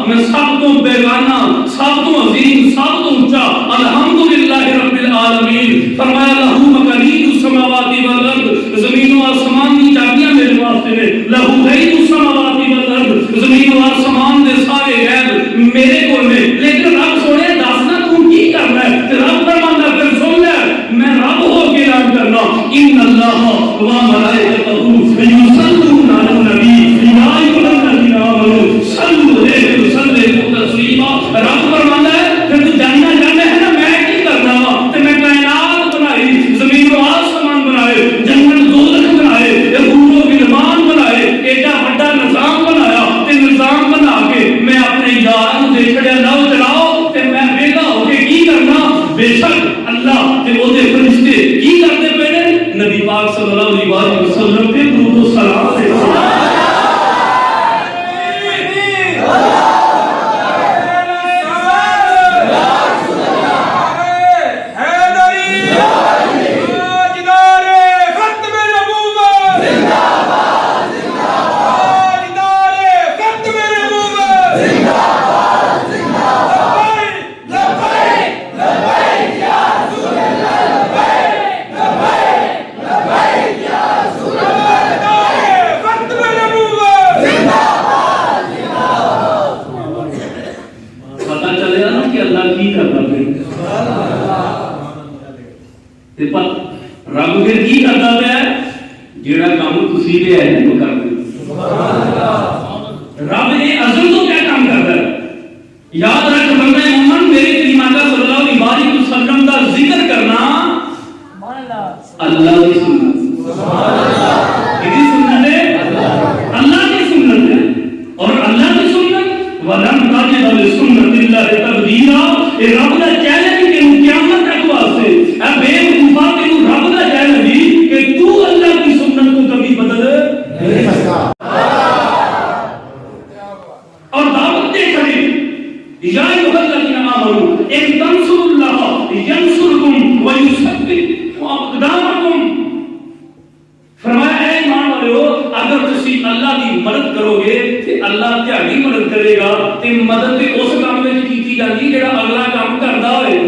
میں سب تو بیگانہ، سب تو عظیم، سب تو اونچا الحمدللہ رب العالمین فرمایا لہو مقالید السماوات والارض، زمین و آسمان کی چابیاں میرے واسطے نے، لہو غیب السماوات والارض، زمین و آسمان دے سارے غیب میرے کول نے۔ لیکن رب سونے دسنا تو کی کرنا ہے؟ تے رب فرماندا پھر سن لے میں رب ہو کے اعلان کرنا ان اللہ و ملائکتہ یصلون علی النبی یا ایھا الذین آمنوا صلوا علیہ وسلموا تسلیما۔ رب فرماندا ہے پھر تو جاننا چاہتے ہیں نا میں کی کرنا وا، تے میں کائنات بنائی، زمین و آسمان بنائے، جنت دوزخ بنائے، حور و غلمان بنائے، ایڈا بڑا نظام بنایا، تے نظام بنا کے میں اپنے یار دے چھڑیا لاؤ چلاؤ تے میں ویلا ہو کے کی کرنا؟ بے شک اللہ تے او دے فرشتے کی کرتے پے نے؟ نبی پاک صلی اللہ علیہ وسلم پہ درود و سلام ہے۔ رب پھر کی کرتا پیا جیڑا کام تسی دے ہے وہ کر دے۔ رب یہ ازل تو کیا کام کرتا ہے؟ یاد رکھ بندہ مومن میرے کریمہ کا صلی اللہ علیہ وسلم کا ذکر کرنا اللہ کی سنت، کسی سنت ہے اللہ کی سنت ہے، اور اللہ کی سنت وَلَمْ تَجِدَ لِسُنَّتِ اللَّهِ تَبْدِيلًا۔ یہ رب کا چیلنج کہ قیامت تک واسطے اے بے وقوفا تینوں رب کا چیلنج کہ تو اللہ کی سنت کو کبھی بدل نہیں سکتا، اور دعوت دے کھڑے یا ایھا الذین آمنوا ان تنصروا اللہ ینصرکم ویثبت اقدامکم۔ فرمایا اے ایمان والو اگر تسی اللہ کی مدد کرو گے تے اللہ تہاڈی مدد کرے گا، تے مدد تے اس کام وچ کیتی جاندی جڑا اگلا کام کردا ہوئے۔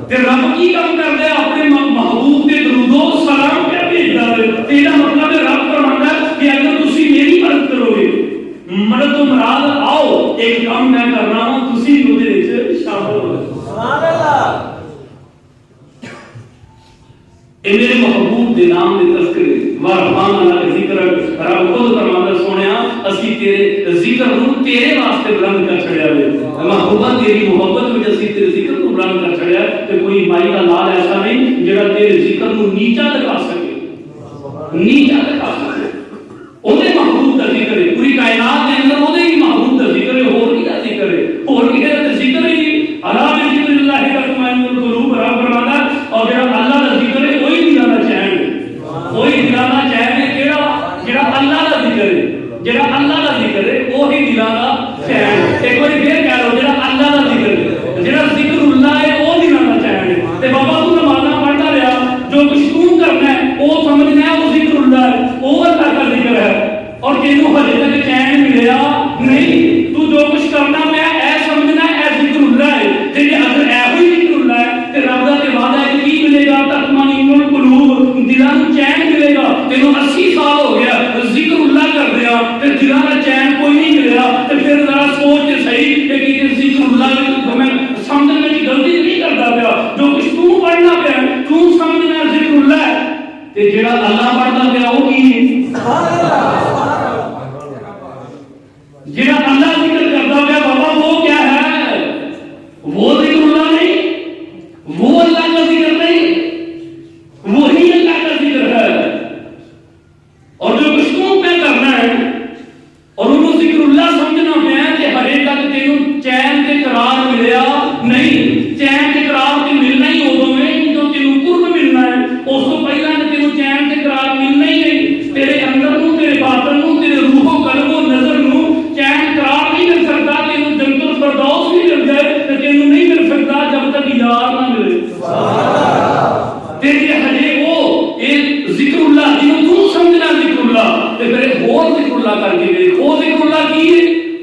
تے رب کی کام کردا ہے؟ اپنے محبوب تے درود و سلام پہ بھیجدا ہے۔ تیرا مطلب ہے رب فرماندا ہے کہ اگر تسی میری مدد کرو گے، مدد تو مراد آؤ ایک کام میں کر رہا ہوں تسی اودے وچ شامل ہو۔ سبحان اللہ۔ اے میرے محبوب دے نام دے تذکرے ورحمان اللہ کے ذکر رب خود فرماندا سونیا اسی تیرے ذکر نو تیرے واسطے بلند کر چھڑیا وے، محبوبہ تیری محبت وچ اسی تیرے ذکر کو بلند کر چھڑیا تے کوئی مائی دا لال ایسا نہیں جڑا تیرے ذکر نو نیچا دکھا سکے، نیچا دکھا سکے۔ اودے محبوب دا ذکر ہے، پوری کائنات دے اندر اودے ہی محبوب دا ذکر ہے، اور کی دا ذکر ہے، اور کی دا ذکر ہی الا بذکر اللہ تطمئن القلوب۔ رب فرماتا اور جڑا اللہ دا ذکر ہے وہی دلاں دا چین ہے، وہی دلاں دا چین ہے جڑا اللہ دا ذکر ہے، جڑا اللہ دا ذکر ہے وہی دلاں دا چین ہے۔ ایک بار پھر کہہ لو جڑا اللہ دا ذکر ہے، جڑا ذکر اللہ ہے وہ دلاں دا چین ہے۔ تے بابا تو نمازاں پڑھدا رہیا، جو کچھ تو کرنا ہے وہ سمجھنا ہے وہ ذکر اللہ ہے، وہ اللہ کا ذکر ہے، اور تینوں ہجے تک چین ملیا نہیں۔ تو جو کچھ کرنا پیا اے سمجھنا اے ذکر اللہ ہے، تے جے اگر اے ہوئی ذکر اللہ ہے تے رب دا تے وعدہ ہے کہ ملے گا تطمئن القلوب، دلاں نوں چین ملے گا۔ تینوں 80 سال ہو گیا ذکر اللہ کر دیا تے دلاں دا چین کوئی نہیں ملیا، تے پھر ذرا سوچ تے صحیح کہ یہ ذکر اللہ میں سمجھنے میں غلطی نہیں کردا پیا، جو کچھ تو پڑھنا پیا تو سمجھنا ذکر اللہ ہے، تے جڑا اللہ پڑھدا پیا وہ کی ہے؟ سبحان اللہ۔ جڑا اللہ ذکر کرتا پیا بابا وہ کیا ہے؟ وہ ذکر اللہ نہیں، وہ اللہ کا ذکر نہیں، وہی اللہ کا ذکر ہے۔ اور جو کچھ تم پہ کرنا ہے اور انہوں ذکر اللہ سمجھنا پیا ہے کہ ہر ایک تک تینوں چین تے قرار ملیا نہیں، چین تے قرار تے ملنا ہی ادوں میں جو تینوں قرب ملنا ہے، اس کو پہلا تینوں چین تے قرار ملنا ہی نہیں۔ تیرے اندر نو، تیرے باطن نو، تیرے روح و قلب و نظر نو چین قرار نہیں مل سکتا۔ تینوں جنت الفردوس بھی مل جائے تو تینوں نہیں مل سکتا جب تک یار نہ ملے۔ تیرے ہجے وہ ایک ذکر اللہ جنہوں تو سمجھنا ذکر اللہ تے پھر اور ذکر اللہ کر کے دیکھ، وہ ذکر اللہ کی ہے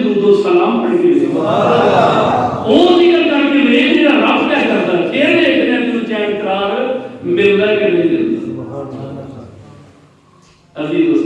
ਦਰੂਦ ਸਲਾਮ ਪੜ੍ਹ ਕੇ ਉਹ ਜ਼ਿਕਰ ਕਰਕੇ ਵੇਖ ਜਿਹੜਾ ਰੱਬ ਕਿਆ ਕਰਦਾ, ਫਿਰ ਵੇਖਦੇ ਆ ਤੈਨੂੰ ਚੈਨ ਕਰਾਰ ਮਿਲਦਾ ਕਿ ਨਹੀਂ ਮਿਲਦਾ। ਅਜ਼ੀਜ਼